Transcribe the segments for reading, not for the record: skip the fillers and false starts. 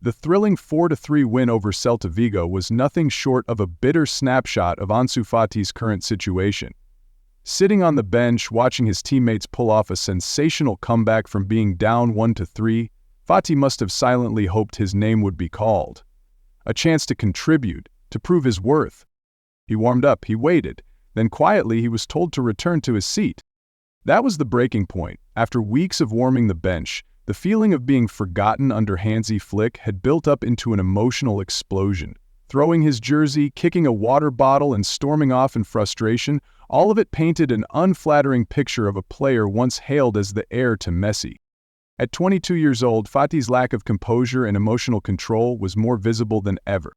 The thrilling 4-3 win over Celta Vigo was nothing short of a bitter snapshot of Ansu Fati's current situation. Sitting on the bench watching his teammates pull off a sensational comeback from being down 1-3, Fati must have silently hoped his name would be called. A chance to contribute, to prove his worth. He warmed up, he waited, then quietly he was told to return to his seat. That was the breaking point. After weeks of warming the bench, the feeling of being forgotten under Hansi Flick had built up into an emotional explosion. Throwing his jersey, kicking a water bottle, and storming off in frustration, all of it painted an unflattering picture of a player once hailed as the heir to Messi. At 22 years old, Fati's lack of composure and emotional control was more visible than ever.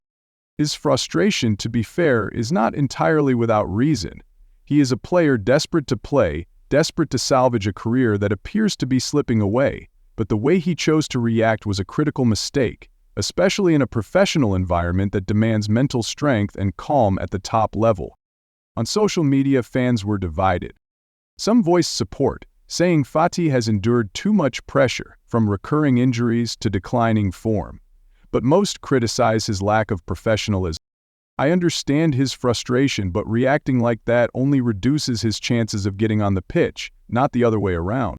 His frustration, to be fair, is not entirely without reason. He is a player desperate to play, desperate to salvage a career that appears to be slipping away. But the way he chose to react was a critical mistake, especially in a professional environment that demands mental strength and calm at the top level. On social media, fans were divided. Some voiced support, saying Fati has endured too much pressure, from recurring injuries to declining form. But most criticize his lack of professionalism. I understand his frustration, but reacting like that only reduces his chances of getting on the pitch, not the other way around.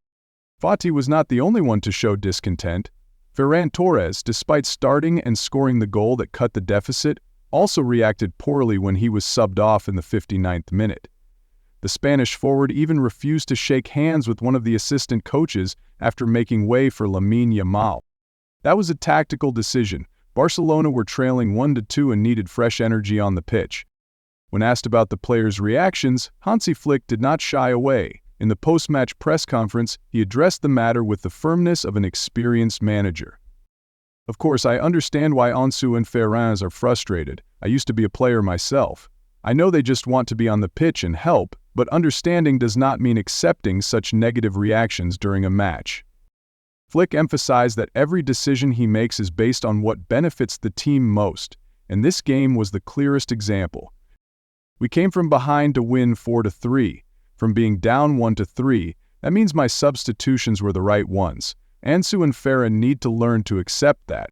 Fati was not the only one to show discontent. Ferran Torres, despite starting and scoring the goal that cut the deficit, also reacted poorly when he was subbed off in the 59th minute. The Spanish forward even refused to shake hands with one of the assistant coaches after making way for Lamine Yamal. That was a tactical decision. Barcelona were trailing 1-2 and needed fresh energy on the pitch. When asked about the players' reactions, Hansi Flick did not shy away. In the post-match press conference, he addressed the matter with the firmness of an experienced manager. Of course, I understand why Ansu and Ferran are frustrated. I used to be a player myself. I know they just want to be on the pitch and help, but understanding does not mean accepting such negative reactions during a match. Flick emphasized that every decision he makes is based on what benefits the team most, and this game was the clearest example. We came from behind to win 4-3. From being down 1-3, that means my substitutions were the right ones. Ansu and Ferran need to learn to accept that.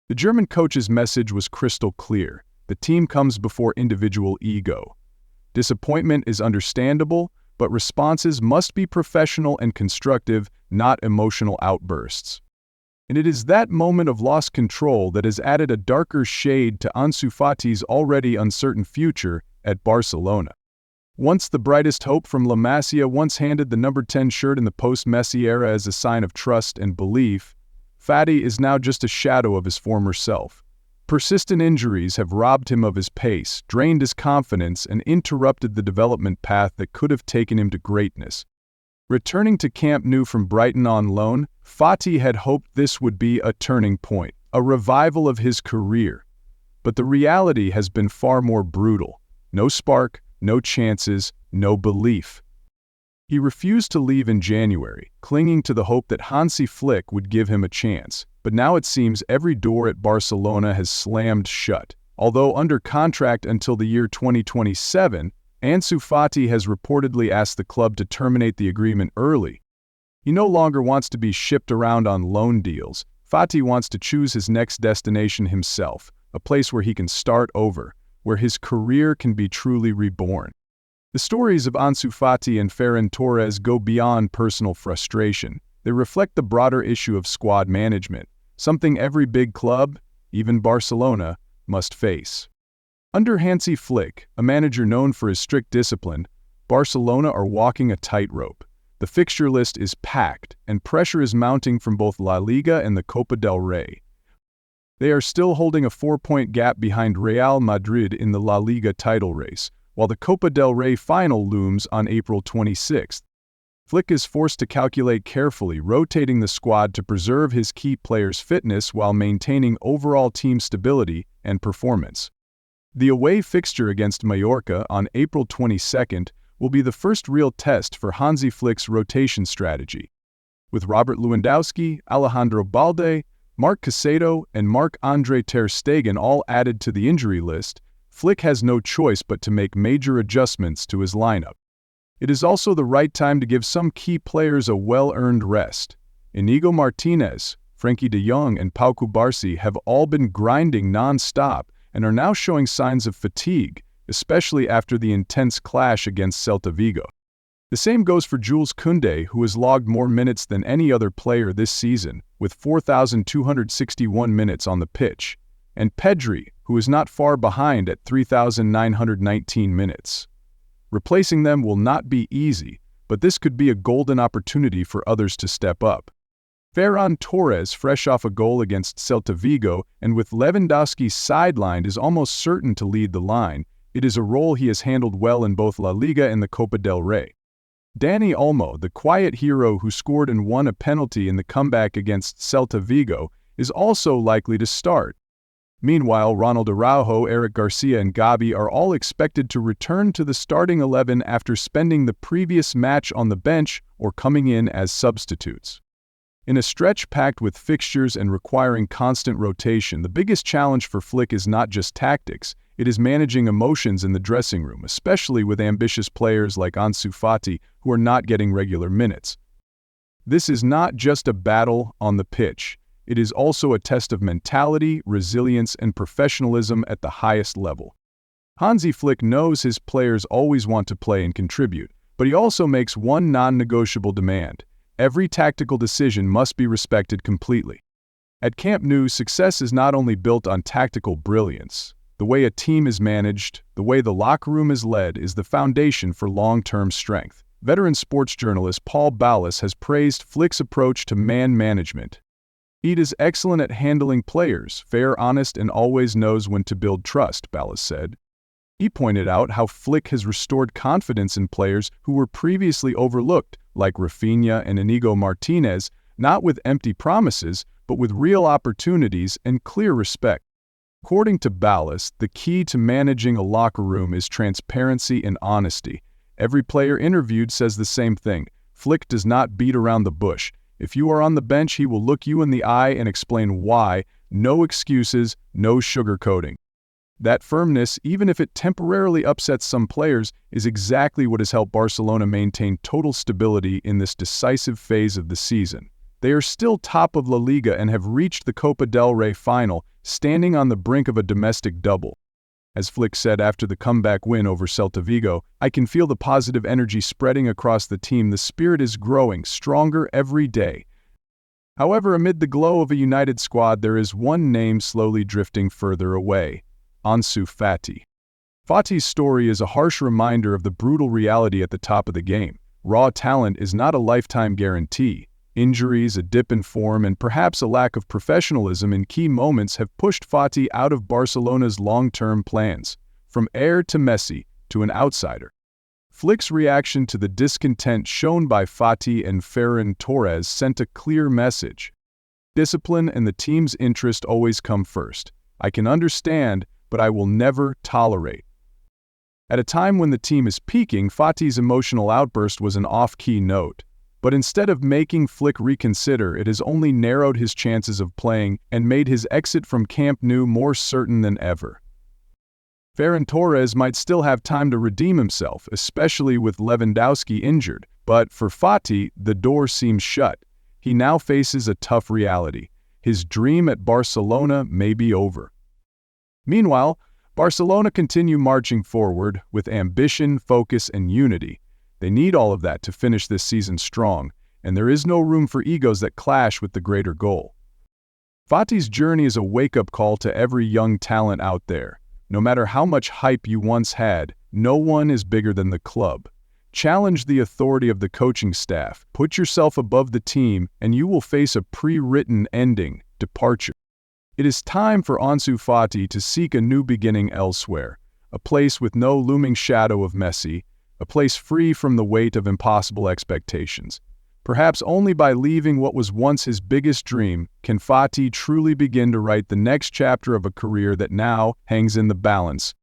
The German coach's message was crystal clear. The team comes before individual ego. Disappointment is understandable, but responses must be professional and constructive, not emotional outbursts. And it is that moment of lost control that has added a darker shade to Ansu Fati's already uncertain future at Barcelona. Once the brightest hope from La Masia once handed the number 10 shirt in the post-Messi era as a sign of trust and belief, Fati is now just a shadow of his former self. Persistent injuries have robbed him of his pace, drained his confidence, and interrupted the development path that could have taken him to greatness. Returning to Camp Nou from Brighton on loan, Fati had hoped this would be a turning point, a revival of his career. But the reality has been far more brutal. No spark, no chances, no belief. He refused to leave in January, clinging to the hope that Hansi Flick would give him a chance. But now it seems every door at Barcelona has slammed shut. Although under contract until the year 2027, Ansu Fati has reportedly asked the club to terminate the agreement early. He no longer wants to be shipped around on loan deals. Fati wants to choose his next destination himself, a place where he can start over, where his career can be truly reborn. The stories of Ansu Fati and Ferran Torres go beyond personal frustration. They reflect the broader issue of squad management, something every big club, even Barcelona, must face. Under Hansi Flick, a manager known for his strict discipline, Barcelona are walking a tightrope. The fixture list is packed, and pressure is mounting from both La Liga and the Copa del Rey. They are still holding a 4-point gap behind Real Madrid in the La Liga title race, while the Copa del Rey final looms on April 26th. Flick is forced to calculate carefully, rotating the squad to preserve his key players' fitness while maintaining overall team stability and performance. The away fixture against Mallorca on April 22nd will be the first real test for Hansi Flick's rotation strategy. With Robert Lewandowski, Alejandro Balde, Marc Casado, and Marc-Andre ter Stegen all added to the injury list, Flick has no choice but to make major adjustments to his lineup. It is also the right time to give some key players a well-earned rest. Inigo Martinez, Frenkie de Jong and Pau Cubarsí have all been grinding non-stop and are now showing signs of fatigue, especially after the intense clash against Celta Vigo. The same goes for Jules Koundé, who has logged more minutes than any other player this season, with 4,261 minutes on the pitch, and Pedri, who is not far behind at 3,919 minutes. Replacing them will not be easy, but this could be a golden opportunity for others to step up. Ferran Torres, fresh off a goal against Celta Vigo and with Lewandowski sidelined, is almost certain to lead the line. It is a role he has handled well in both La Liga and the Copa del Rey. Dani Olmo, the quiet hero who scored and won a penalty in the comeback against Celta Vigo, is also likely to start. Meanwhile, Ronald Araujo, Eric Garcia and Gavi are all expected to return to the starting 11 after spending the previous match on the bench or coming in as substitutes. In a stretch packed with fixtures and requiring constant rotation, the biggest challenge for Flick is not just tactics, it is managing emotions in the dressing room, especially with ambitious players like Ansu Fati who are not getting regular minutes. This is not just a battle on the pitch. It is also a test of mentality, resilience, and professionalism at the highest level. Hansi Flick knows his players always want to play and contribute, but he also makes one non-negotiable demand. Every tactical decision must be respected completely. At Camp Nou, success is not only built on tactical brilliance. The way a team is managed, the way the locker room is led, is the foundation for long-term strength. Veteran sports journalist Paul Ballas has praised Flick's approach to man management. He is excellent at handling players, fair, honest, and always knows when to build trust, Ballas said. He pointed out how Flick has restored confidence in players who were previously overlooked, like Rafinha and Inigo Martinez, not with empty promises, but with real opportunities and clear respect. According to Ballas, the key to managing a locker room is transparency and honesty. Every player interviewed says the same thing. Flick does not beat around the bush. If you are on the bench, he will look you in the eye and explain why. No excuses, no sugarcoating. That firmness, even if it temporarily upsets some players, is exactly what has helped Barcelona maintain total stability in this decisive phase of the season. They are still top of La Liga and have reached the Copa del Rey final, standing on the brink of a domestic double. As Flick said after the comeback win over Celta Vigo, "I can feel the positive energy spreading across the team. The spirit is growing, stronger every day." However, amid the glow of a united squad, there is one name slowly drifting further away: Ansu Fati. Fati's story is a harsh reminder of the brutal reality at the top of the game. Raw talent is not a lifetime guarantee. Injuries, a dip in form, and perhaps a lack of professionalism in key moments have pushed Fati out of Barcelona's long-term plans, from heir to Messi to an outsider. Flick's reaction to the discontent shown by Fati and Ferran Torres sent a clear message. Discipline and the team's interest always come first. I can understand, but I will never tolerate. At a time when the team is peaking, Fati's emotional outburst was an off-key note. But instead of making Flick reconsider, it has only narrowed his chances of playing and made his exit from Camp Nou more certain than ever. Ferran Torres might still have time to redeem himself, especially with Lewandowski injured, but for Fati, the door seems shut. He now faces a tough reality. His dream at Barcelona may be over. Meanwhile, Barcelona continue marching forward with ambition, focus, and unity. They need all of that to finish this season strong, and there is no room for egos that clash with the greater goal. Fati's journey is a wake-up call to every young talent out there. No matter how much hype you once had, no one is bigger than the club. Challenge the authority of the coaching staff, put yourself above the team, and you will face a pre-written ending, departure. It is time for Ansu Fati to seek a new beginning elsewhere, a place with no looming shadow of Messi, a place free from the weight of impossible expectations. Perhaps only by leaving what was once his biggest dream can Fati truly begin to write the next chapter of a career that now hangs in the balance.